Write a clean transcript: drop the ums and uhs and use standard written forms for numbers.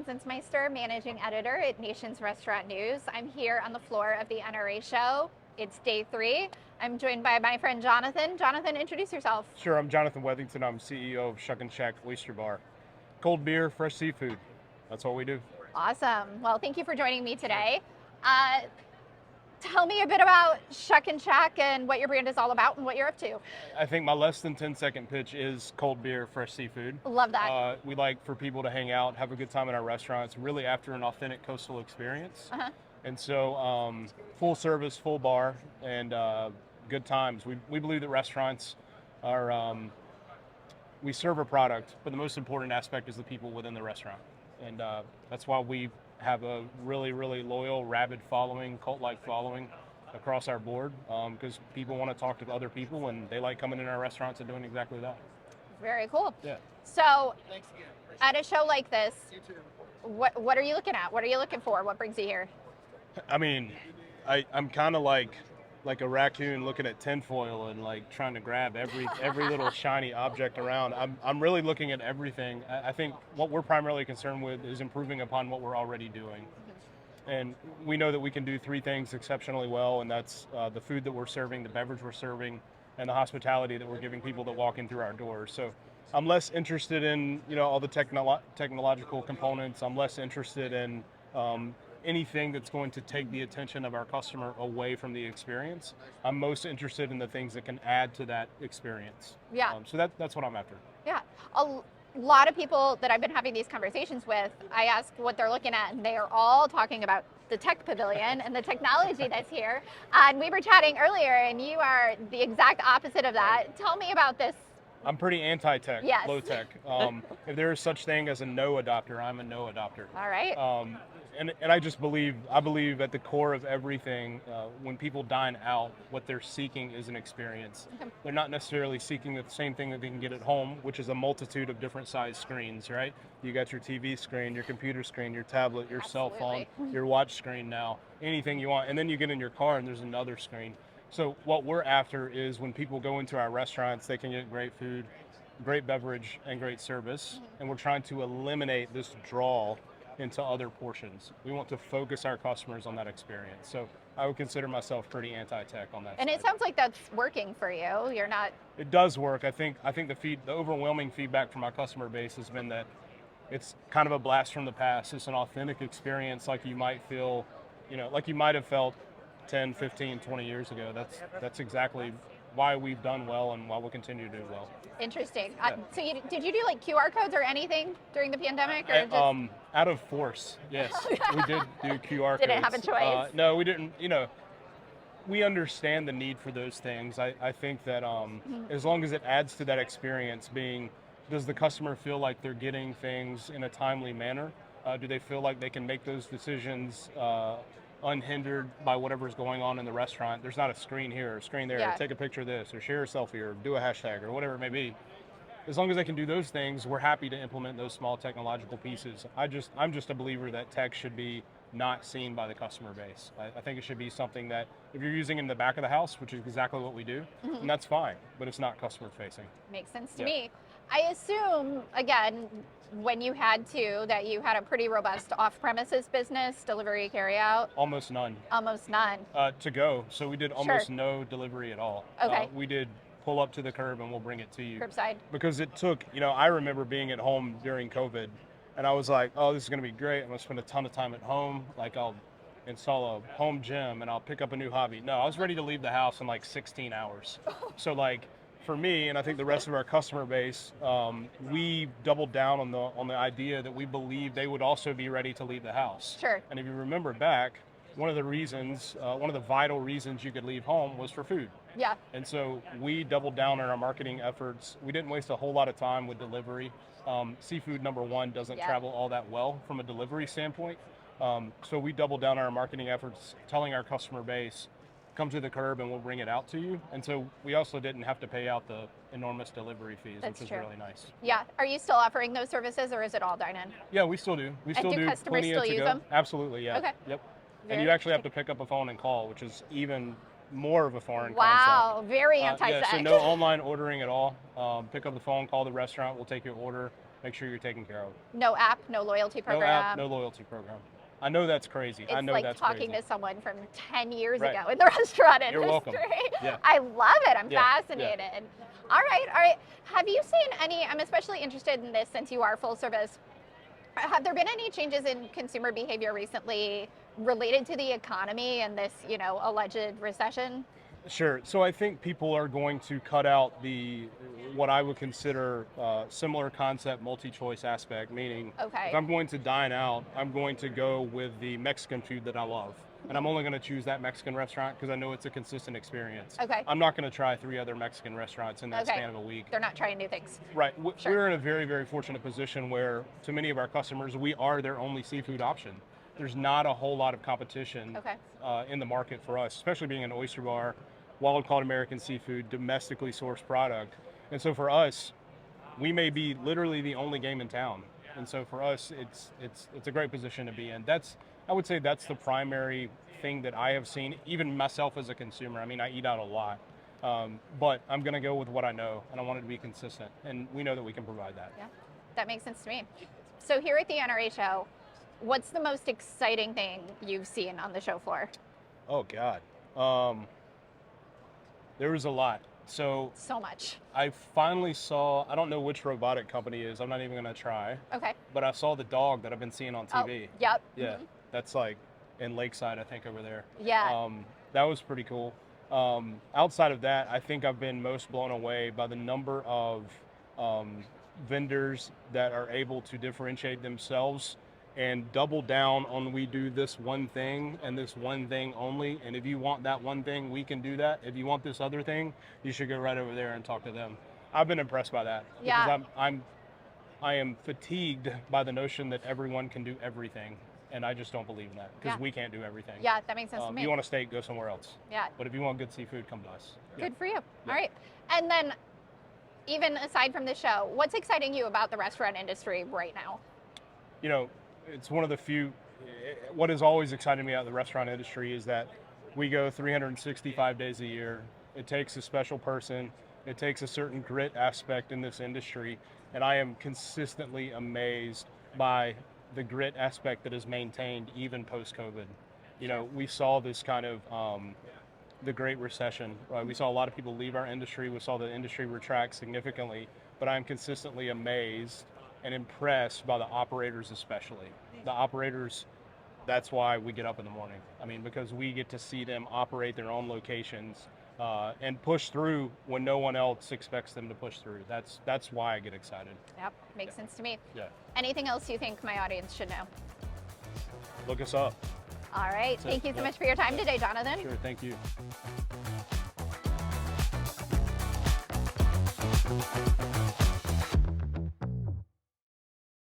Zinsmeister, managing editor at Nation's Restaurant News. I'm here on the floor of the Nrho show. It's day 3. I'm joined by my friend Jonathan. Jonathan, introduce yourself. Sure, I'm Jonathan Weathington. I'm CEO of Shuckin Shack Oyster Bar. Cold beer, fresh seafood. That's what we do. Awesome. Well, thank you for joining me today. Tell me a bit about Shuckin Shack and what your brand is all about and what you're up to. I think my less than 10-second pitch is cold beer, fresh seafood. Love that. We like for people to hang out, have a good time in our restaurants, really after an authentic coastal experience. And so full service, full bar, and good times. We believe that restaurants are, we serve a product, but the most important aspect is the people within the restaurant. And that's why we have a really, really loyal, rabid following, cult-like following across our board, because people want to talk to other people and they like coming in our restaurants and doing exactly that. Very cool. Yeah. So at a show like this, what are you looking at? What are you looking for? What brings you here? I mean, I'm kind of like a raccoon looking at tinfoil and like trying to grab every little shiny object around. I'm really looking at everything. I think what we're primarily concerned with is improving upon what we're already doing. And we know that we can do 3 things exceptionally well, and that's the food that we're serving, the beverage we're serving, and the hospitality that we're giving people that walk in through our doors. So I'm less interested in all the technological components. I'm less interested in anything that's going to take the attention of our customer away from the experience. I'm most interested in the things that can add to that experience. Yeah. So that's what I'm after. Yeah. A lot of people that I've been having these conversations with, I ask what they're looking at, and they are all talking about the tech pavilion and the technology that's here. And we were chatting earlier, and you are the exact opposite of that. Tell me about this. I'm pretty anti-tech, Yes. low tech. If there is such thing as a no adopter, I'm a no adopter. All right. And I just believe at the core of everything, when people dine out, what they're seeking is an experience. They're not necessarily seeking the same thing that they can get at home, which is a multitude of different size screens, right? You got your TV screen, your computer screen, your tablet, your cell phone, your watch screen now, anything you want. And then you get in your car and there's another screen. So what we're after is when people go into our restaurants, they can get great food, great beverage, and great service. And we're trying to eliminate this draw into other portions. We want to focus our customers on that experience. So I would consider myself pretty anti-tech on that And side. it sounds like that's working for you. You're not... It does work. I think the overwhelming feedback from our customer base has been that it's kind of a blast from the past. It's an authentic experience like you might feel, like you might have felt 10, 15, 20 years ago. That's exactly why we've done well and why we'll continue to do well. Interesting. Yeah. So did you do like QR codes or anything during the pandemic? Or just... Out of force, yes. We did do QR codes. Did it have a choice? No, we didn't. We understand the need for those things. I think that as long as it adds to that experience, does the customer feel like they're getting things in a timely manner? Do they feel like they can make those decisions unhindered by whatever's going on in the restaurant? There's not a screen here or a screen there. Yeah. Take a picture of this or share a selfie or do a hashtag or whatever it may be. As long as they can do those things, we're happy to implement those small technological pieces. I'm just a believer that tech should be not seen by the customer base. I think it should be something that if you're using in the back of the house, which is exactly what we do, and that's fine, but it's not customer facing. Makes sense to me. I assume, again, when you had that you had a pretty robust off-premises business, delivery, carry-out? Almost none. Almost none. To go. So we did almost no delivery at all. Okay. We did pull up to the curb and we'll bring it to you. Curbside. Because it took, I remember being at home during COVID and I was like, oh, this is going to be great. I'm going to spend a ton of time at home. Like I'll install a home gym and I'll pick up a new hobby. No, I was ready to leave the house in like 16 hours. So like for me, and I think the rest of our customer base, we doubled down on the idea that we believe they would also be ready to leave the house. Sure. And if you remember back, one of the vital reasons you could leave home was for food. Yeah. And so we doubled down on our marketing efforts. We didn't waste a whole lot of time with delivery. Seafood, number one, doesn't travel all that well from a delivery standpoint. So we doubled down on our marketing efforts, telling our customer base, come to the curb and we'll bring it out to you. And so we also didn't have to pay out the enormous delivery fees, which is really nice. Yeah. Are you still offering those services or is it all dine-in? Yeah, we still do. We still do customers plenty still of use to-go. them? Absolutely, yeah. Okay. Yep. Very And you actually have to pick up a phone and call, which is even more of a foreign Wow, concept. very Yeah, anti-sex. so no online ordering at all. Pick up the phone, call the restaurant, we'll take your order, make sure you're taken care of. No app, no loyalty No program. app, no loyalty program. I know that's crazy. It's I know like that's talking crazy. to someone from 10 years Right. ago in the restaurant industry. You're welcome. Yeah. I love it. I'm Yeah, fascinated. All right. Have you seen any, I'm especially interested in this since you are full service, have there been any changes in consumer behavior recently related to the economy and this, alleged recession? Sure. So I think people are going to cut out what I would consider similar concept multi-choice aspect, meaning Okay. if I'm going to dine out, I'm going to go with the Mexican food that I love. And I'm only going to choose that Mexican restaurant because I know it's a consistent experience. Okay. I'm not going to try 3 other Mexican restaurants in that Okay. span of a week. They're not trying new things. Right. Sure. We're in a very, very fortunate position where, to many of our customers, we are their only seafood option. There's not a whole lot of competition Okay. in the market for us, especially being an oyster bar, wild-caught American seafood, domestically sourced product. And so for us, we may be literally the only game in town. And so for us, it's a great position to be in. I would say that's the primary thing that I have seen, even myself as a consumer. I mean, I eat out a lot, but I'm going to go with what I know, and I want it to be consistent. And we know that we can provide that. Yeah, that makes sense to me. So here at the NRA show, what's the most exciting thing you've seen on the show floor? Oh, God. There was a lot. So much. I finally saw, I don't know which robotic company it is, I'm not even going to try, Okay. but I saw the dog that I've been seeing on TV. Oh, yep. Yeah, Mhm. that's like in Lakeside, I think, over there. Yeah. That was pretty cool. Outside of that, I think I've been most blown away by the number of vendors that are able to differentiate themselves and double down on we do this one thing and this one thing only. And if you want that one thing, we can do that. If you want this other thing, you should go right over there and talk to them. I've been impressed by that. Yeah. Because I am fatigued by the notion that everyone can do everything. And I just don't believe in that because Yeah. we can't do everything. Yeah, that makes sense to me. You want a steak, go somewhere else. Yeah. But if you want good seafood, come to us. Yeah. Good for you. All right. And then, even aside from the show, what's exciting you about the restaurant industry right now? You know, it's one of the few, what has always excited me about the restaurant industry is that we go 365 days a year. It takes a special person. It takes a certain grit aspect in this industry. And I am consistently amazed by the grit aspect that is maintained even post-COVID. You know, we saw this kind of, the Great Recession, right? We saw a lot of people leave our industry. We saw the industry retract significantly, but I'm consistently amazed and impressed by the operators especially. The operators, that's why we get up in the morning. I mean, because we get to see them operate their own locations and push through when no one else expects them to push through. That's why I get excited. Yep, makes sense to me. Yeah. Anything else you think my audience should know? Look us up. All right. Thank you so much for your time today, Jonathan. Sure, thank you.